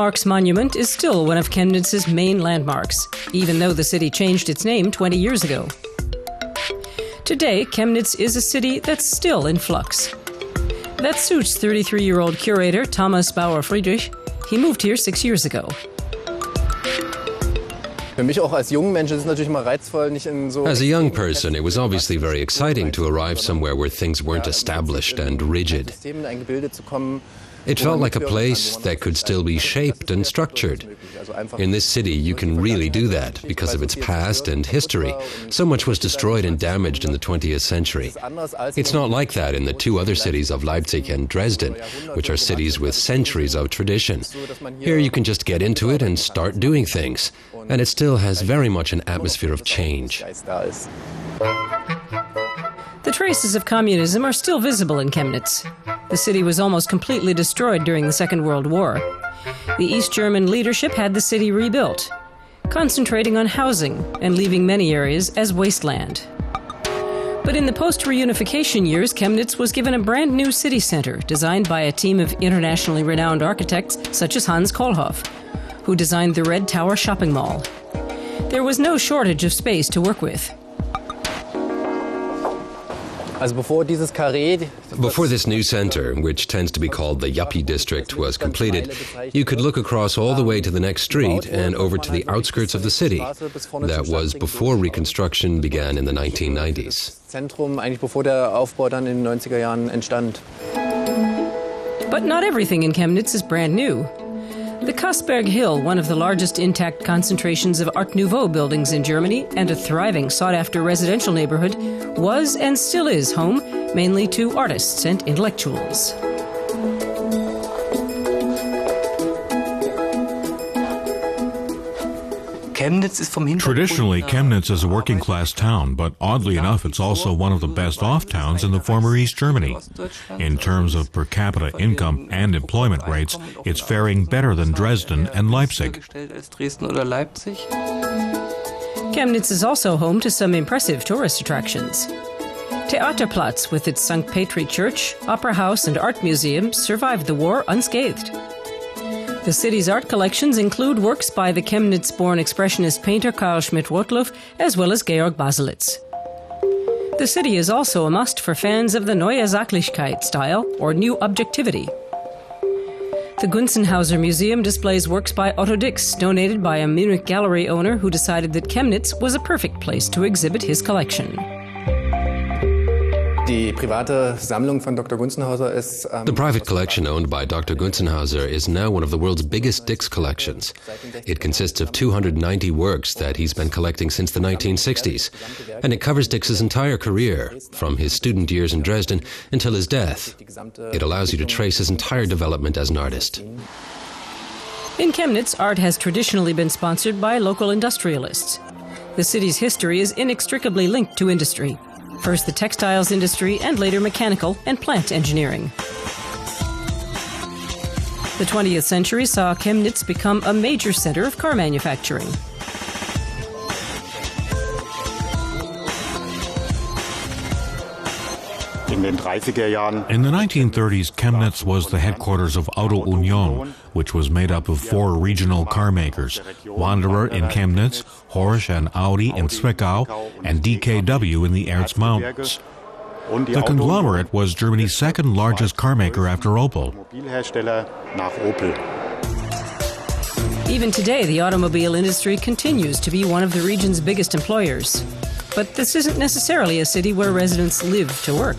Marx monument is still one of Chemnitz's main landmarks, even though the city changed its name 20 years ago. Today, Chemnitz is a city that's still in flux. That suits 33-year-old curator Thomas Bauer-Friedrich. He moved here 6 years ago. As a young person, it was obviously very exciting to arrive somewhere where things weren't established and rigid. It felt like a place that could still be shaped and structured. In this city, you can really do that because of its past and history. So much was destroyed and damaged in the 20th century. It's not like that in the two other cities of Leipzig and Dresden, which are cities with centuries of tradition. Here you can just get into it and start doing things. And it still has very much an atmosphere of change. The traces of communism are still visible in Chemnitz. The city was almost completely destroyed during the Second World War. The East German leadership had the city rebuilt, concentrating on housing and leaving many areas as wasteland. But in the post-reunification years, Chemnitz was given a brand new city center designed by a team of internationally renowned architects such as Hans Kohlhoff, who designed the Red Tower shopping mall. There was no shortage of space to work with. Before this new center, which tends to be called the Yuppie district, was completed, you could look across all the way to the next street and over to the outskirts of the city. That was before reconstruction began in the 1990s. But not everything in Chemnitz is brand new. The Kassberg Hill, one of the largest intact concentrations of Art Nouveau buildings in Germany and a thriving sought-after residential neighborhood, was and still is home mainly to artists and intellectuals. Traditionally, Chemnitz is a working-class town, but oddly enough, it's also one of the best-off towns in the former East Germany. In terms of per capita income and employment rates, it's faring better than Dresden and Leipzig. Chemnitz is also home to some impressive tourist attractions. Theaterplatz, with its St. Petri Church, Opera House, and Art Museum, survived the war unscathed. The city's art collections include works by the Chemnitz-born expressionist painter Karl Schmidt-Rottluff, as well as Georg Baselitz. The city is also a must for fans of the Neue Sachlichkeit style, or New Objectivity. The Gunzenhauser Museum displays works by Otto Dix, donated by a Munich gallery owner who decided that Chemnitz was a perfect place to exhibit his collection. The private collection owned by Dr. Gunzenhauser is now one of the world's biggest Dix collections. It consists of 290 works that he's been collecting since the 1960s, and it covers Dix's entire career, from his student years in Dresden until his death. It allows you to trace his entire development as an artist. In Chemnitz, art has traditionally been sponsored by local industrialists. The city's history is inextricably linked to industry. First the textiles industry, and later mechanical and plant engineering. The 20th century saw Chemnitz become a major center of car manufacturing. In the 1930s, Chemnitz was the headquarters of Auto Union, which was made up of 4 regional car makers: Wanderer in Chemnitz, Horsch and Audi in Zwickau, and DKW in the Erz Mountains. The conglomerate was Germany's second largest car maker after Opel. Even today, the automobile industry continues to be one of the region's biggest employers. But this isn't necessarily a city where residents live to work.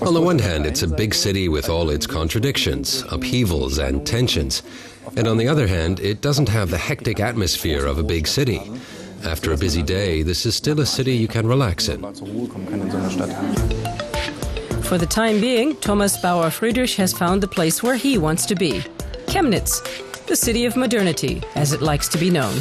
On the one hand, it's a big city with all its contradictions, upheavals, and tensions. And on the other hand, it doesn't have the hectic atmosphere of a big city. After a busy day, this is still a city you can relax in. For the time being, Thomas Bauer-Friedrich has found the place where he wants to be: Chemnitz, the city of modernity, as it likes to be known.